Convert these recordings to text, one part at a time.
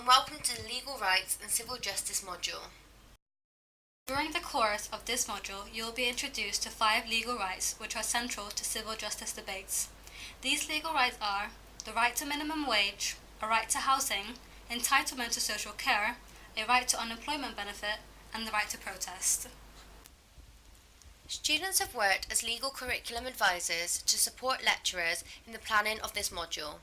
welcome to the Legal Rights and Civil Justice module. During the course of this module, you will be introduced to 5 legal rights which are central to civil justice debates. These legal rights are the right to minimum wage, a right to housing, entitlement to social care, a right to unemployment benefit, and the right to protest. Students have worked as legal curriculum advisors to support lecturers in the planning of this module.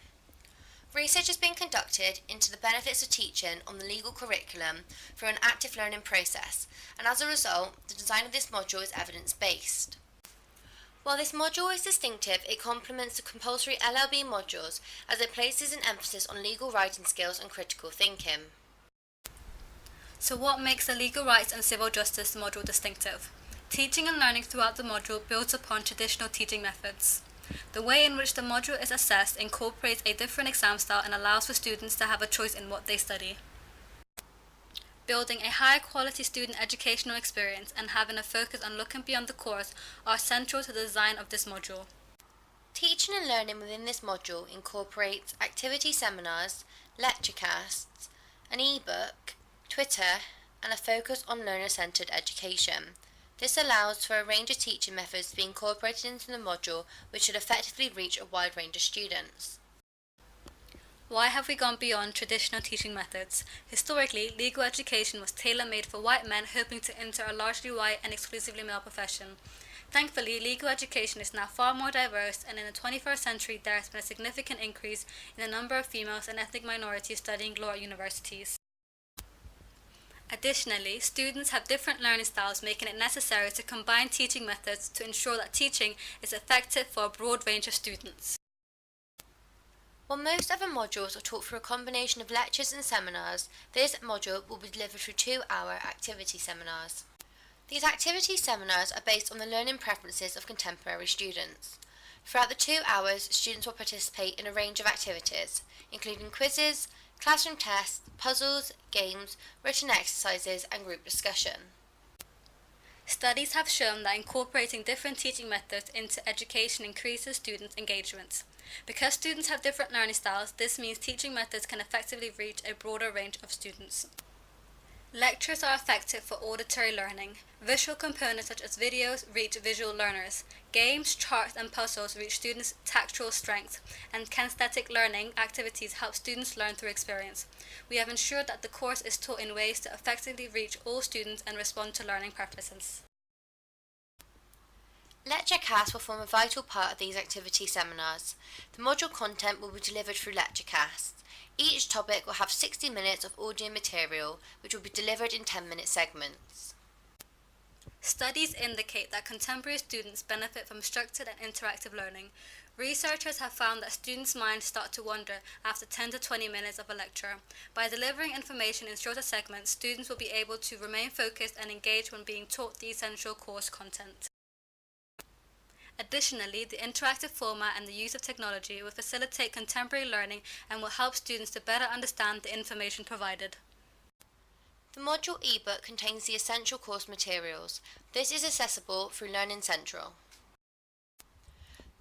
Research has been conducted into the benefits of teaching on the legal curriculum through an active learning process, and as a result, the design of this module is evidence-based. While this module is distinctive, it complements the compulsory LLB modules as it places an emphasis on legal writing skills and critical thinking. So what makes the legal rights and civil justice module distinctive? Teaching and learning throughout the module builds upon traditional teaching methods. The way in which the module is assessed incorporates a different exam style and allows for students to have a choice in what they study. Building a high-quality student educational experience and having a focus on looking beyond the course are central to the design of this module. Teaching and learning within this module incorporates activity seminars, lecturecasts, an e-book, Twitter, and a focus on learner-centered education. This allows for a range of teaching methods to be incorporated into the module, which should effectively reach a wide range of students. Why have we gone beyond traditional teaching methods? Historically, legal education was tailor-made for white men hoping to enter a largely white and exclusively male profession. Thankfully, legal education is now far more diverse, and in the 21st century there has been a significant increase in the number of females and ethnic minorities studying law at universities. Additionally, students have different learning styles, making it necessary to combine teaching methods to ensure that teaching is effective for a broad range of students. While most other modules are taught through a combination of lectures and seminars, this module will be delivered through 2-hour activity seminars. These activity seminars are based on the learning preferences of contemporary students. Throughout the 2 hours, students will participate in a range of activities, including quizzes, classroom tests, puzzles, games, written exercises, and group discussion. Studies have shown that incorporating different teaching methods into education increases students' engagement. Because students have different learning styles, this means teaching methods can effectively reach a broader range of students. Lectures are effective for auditory learning. Visual components such as videos reach visual learners. Games, charts, and puzzles reach students' tactile strength, and kinesthetic learning activities help students learn through experience. We have ensured that the course is taught in ways to effectively reach all students and respond to learning preferences. Lecturecasts will form a vital part of these activity seminars. The module content will be delivered through lecturecasts. Each topic will have 60 minutes of audio material, which will be delivered in 10-minute segments. Studies indicate that contemporary students benefit from structured and interactive learning. Researchers have found that students' minds start to wander after 10 to 20 minutes of a lecture. By delivering information in shorter segments, students will be able to remain focused and engaged when being taught the essential course content. Additionally, the interactive format and the use of technology will facilitate contemporary learning and will help students to better understand the information provided. The module e-book contains the essential course materials. This is accessible through Learning Central.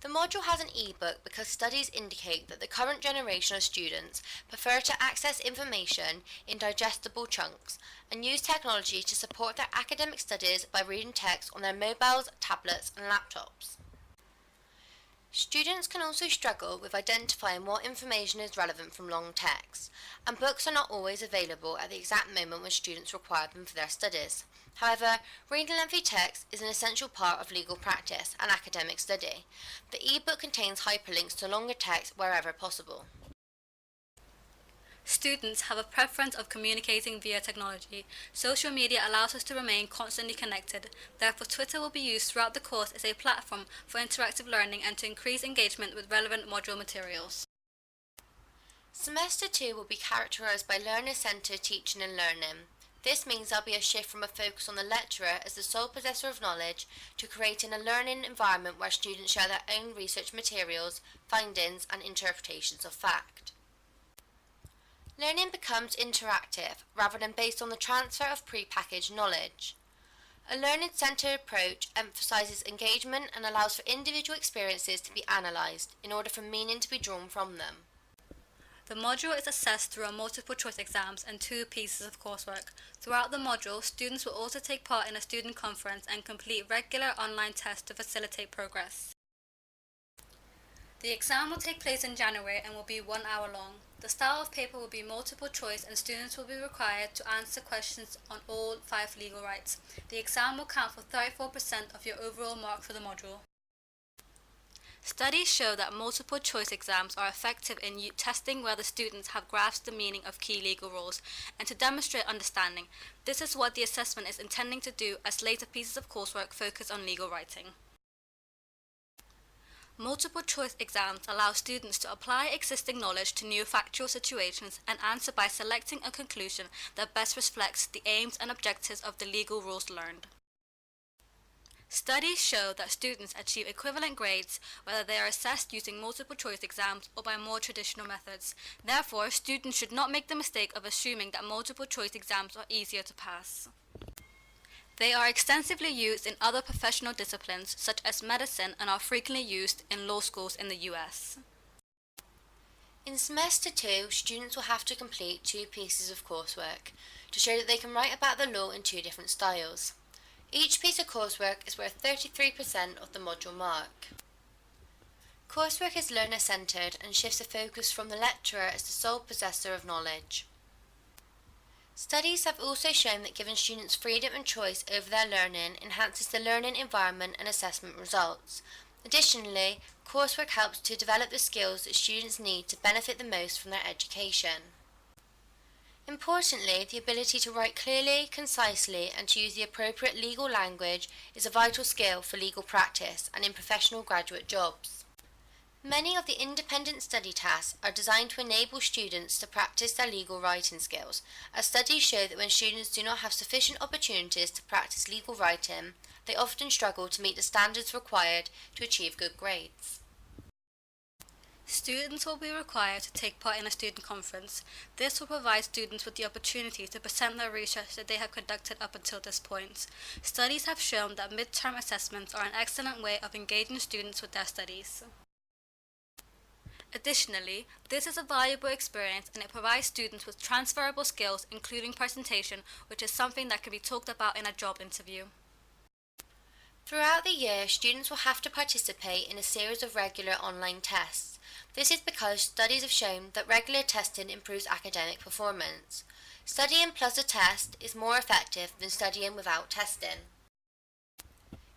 The module has an e-book because studies indicate that the current generation of students prefer to access information in digestible chunks and use technology to support their academic studies by reading text on their mobiles, tablets, and laptops. Students can also struggle with identifying what information is relevant from long text, and books are not always available at the exact moment when students require them for their studies. However, reading lengthy text is an essential part of legal practice and academic study. The e-book contains hyperlinks to longer text wherever possible. Students have a preference of communicating via technology. Social media allows us to remain constantly connected. Therefore, Twitter will be used throughout the course as a platform for interactive learning and to increase engagement with relevant module materials. Semester 2 will be characterised by learner-centred teaching and learning. This means there will be a shift from a focus on the lecturer as the sole possessor of knowledge to creating a learning environment where students share their own research materials, findings, and interpretations of fact. Learning becomes interactive rather than based on the transfer of pre-packaged knowledge. A learning-centered approach emphasizes engagement and allows for individual experiences to be analyzed in order for meaning to be drawn from them. The module is assessed through a multiple choice exams and 2 pieces of coursework. Throughout the module, students will also take part in a student conference and complete regular online tests to facilitate progress. The exam will take place in January and will be 1 hour long. The style of paper will be multiple choice and students will be required to answer questions on all 5 legal rights. The exam will count for 34% of your overall mark for the module. Studies show that multiple choice exams are effective in testing whether students have grasped the meaning of key legal rules and to demonstrate understanding. This is what the assessment is intending to do, as later pieces of coursework focus on legal writing. Multiple choice exams allow students to apply existing knowledge to new factual situations and answer by selecting a conclusion that best reflects the aims and objectives of the legal rules learned. Studies show that students achieve equivalent grades whether they are assessed using multiple choice exams or by more traditional methods. Therefore, students should not make the mistake of assuming that multiple choice exams are easier to pass. They are extensively used in other professional disciplines such as medicine and are frequently used in law schools in the US. In Semester 2, students will have to complete 2 pieces of coursework to show that they can write about the law in 2 different styles. Each piece of coursework is worth 33% of the module mark. Coursework is learner-centred and shifts the focus from the lecturer as the sole possessor of knowledge. Studies have also shown that giving students freedom and choice over their learning enhances the learning environment and assessment results. Additionally, coursework helps to develop the skills that students need to benefit the most from their education. Importantly, the ability to write clearly, concisely, and to use the appropriate legal language is a vital skill for legal practice and in professional graduate jobs. Many of the independent study tasks are designed to enable students to practice their legal writing skills, as studies show that when students do not have sufficient opportunities to practice legal writing, they often struggle to meet the standards required to achieve good grades. Students will be required to take part in a student conference. This will provide students with the opportunity to present their research that they have conducted up until this point. Studies have shown that midterm assessments are an excellent way of engaging students with their studies. Additionally, this is a valuable experience and it provides students with transferable skills, including presentation, which is something that can be talked about in a job interview. Throughout the year, students will have to participate in a series of regular online tests. This is because studies have shown that regular testing improves academic performance. Studying plus a test is more effective than studying without testing.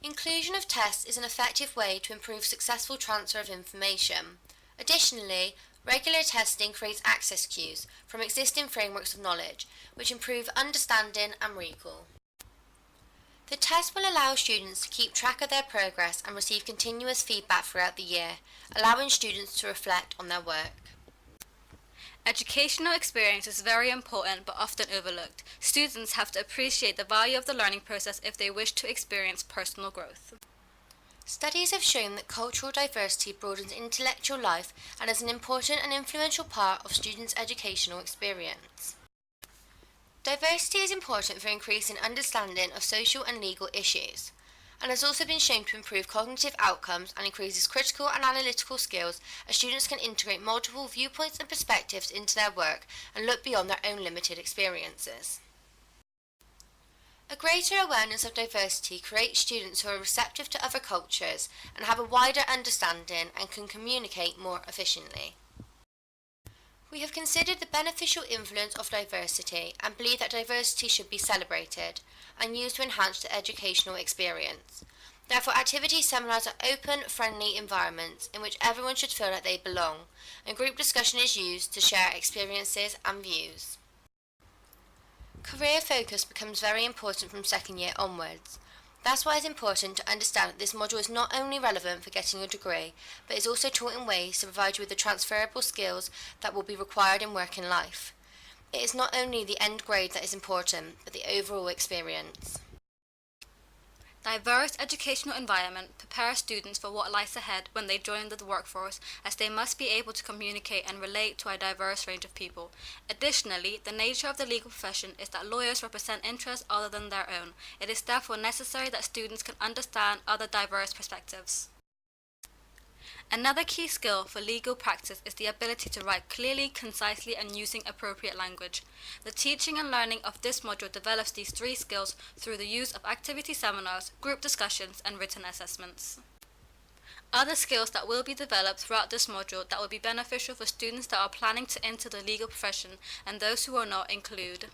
Inclusion of tests is an effective way to improve successful transfer of information. Additionally, regular testing creates access cues from existing frameworks of knowledge, which improve understanding and recall. The test will allow students to keep track of their progress and receive continuous feedback throughout the year, allowing students to reflect on their work. Educational experience is very important but often overlooked. Students have to appreciate the value of the learning process if they wish to experience personal growth. Studies have shown that cultural diversity broadens intellectual life and is an important and influential part of students' educational experience. Diversity is important for increasing understanding of social and legal issues, and has also been shown to improve cognitive outcomes and increases critical and analytical skills as students can integrate multiple viewpoints and perspectives into their work and look beyond their own limited experiences. A greater awareness of diversity creates students who are receptive to other cultures and have a wider understanding and can communicate more efficiently. We have considered the beneficial influence of diversity and believe that diversity should be celebrated and used to enhance the educational experience. Therefore, activity seminars are open, friendly environments in which everyone should feel that they belong, and group discussion is used to share experiences and views. Career focus becomes very important from second year onwards. That's why it's important to understand that this module is not only relevant for getting your degree, but is also taught in ways to provide you with the transferable skills that will be required in working life. It is not only the end grade that is important, but the overall experience. Diverse educational environment prepares students for what lies ahead when they join the workforce, as they must be able to communicate and relate to a diverse range of people. Additionally, the nature of the legal profession is that lawyers represent interests other than their own. It is therefore necessary that students can understand other diverse perspectives. Another key skill for legal practice is the ability to write clearly, concisely, and using appropriate language. The teaching and learning of this module develops these three skills through the use of activity seminars, group discussions, and written assessments. Other skills that will be developed throughout this module that will be beneficial for students that are planning to enter the legal profession and those who are not include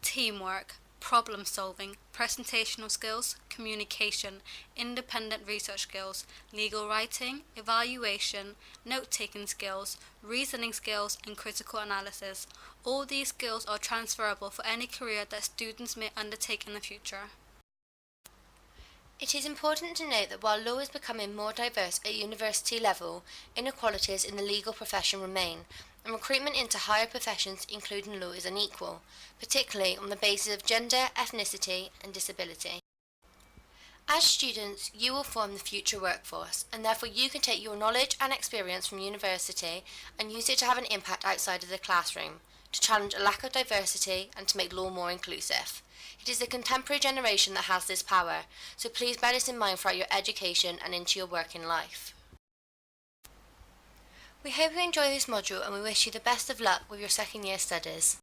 teamwork, problem solving, presentational skills, communication, independent research skills, legal writing, evaluation, note-taking skills, reasoning skills, and critical analysis. All these skills are transferable for any career that students may undertake in the future. It is important to note that while law is becoming more diverse at university level, inequalities in the legal profession remain, and recruitment into higher professions, including law, is unequal, particularly on the basis of gender, ethnicity, and disability. As students, you will form the future workforce, and therefore you can take your knowledge and experience from university and use it to have an impact outside of the classroom, to challenge a lack of diversity and to make law more inclusive. It is the contemporary generation that has this power, so please bear this in mind throughout your education and into your working life. We hope you enjoy this module and we wish you the best of luck with your second year studies.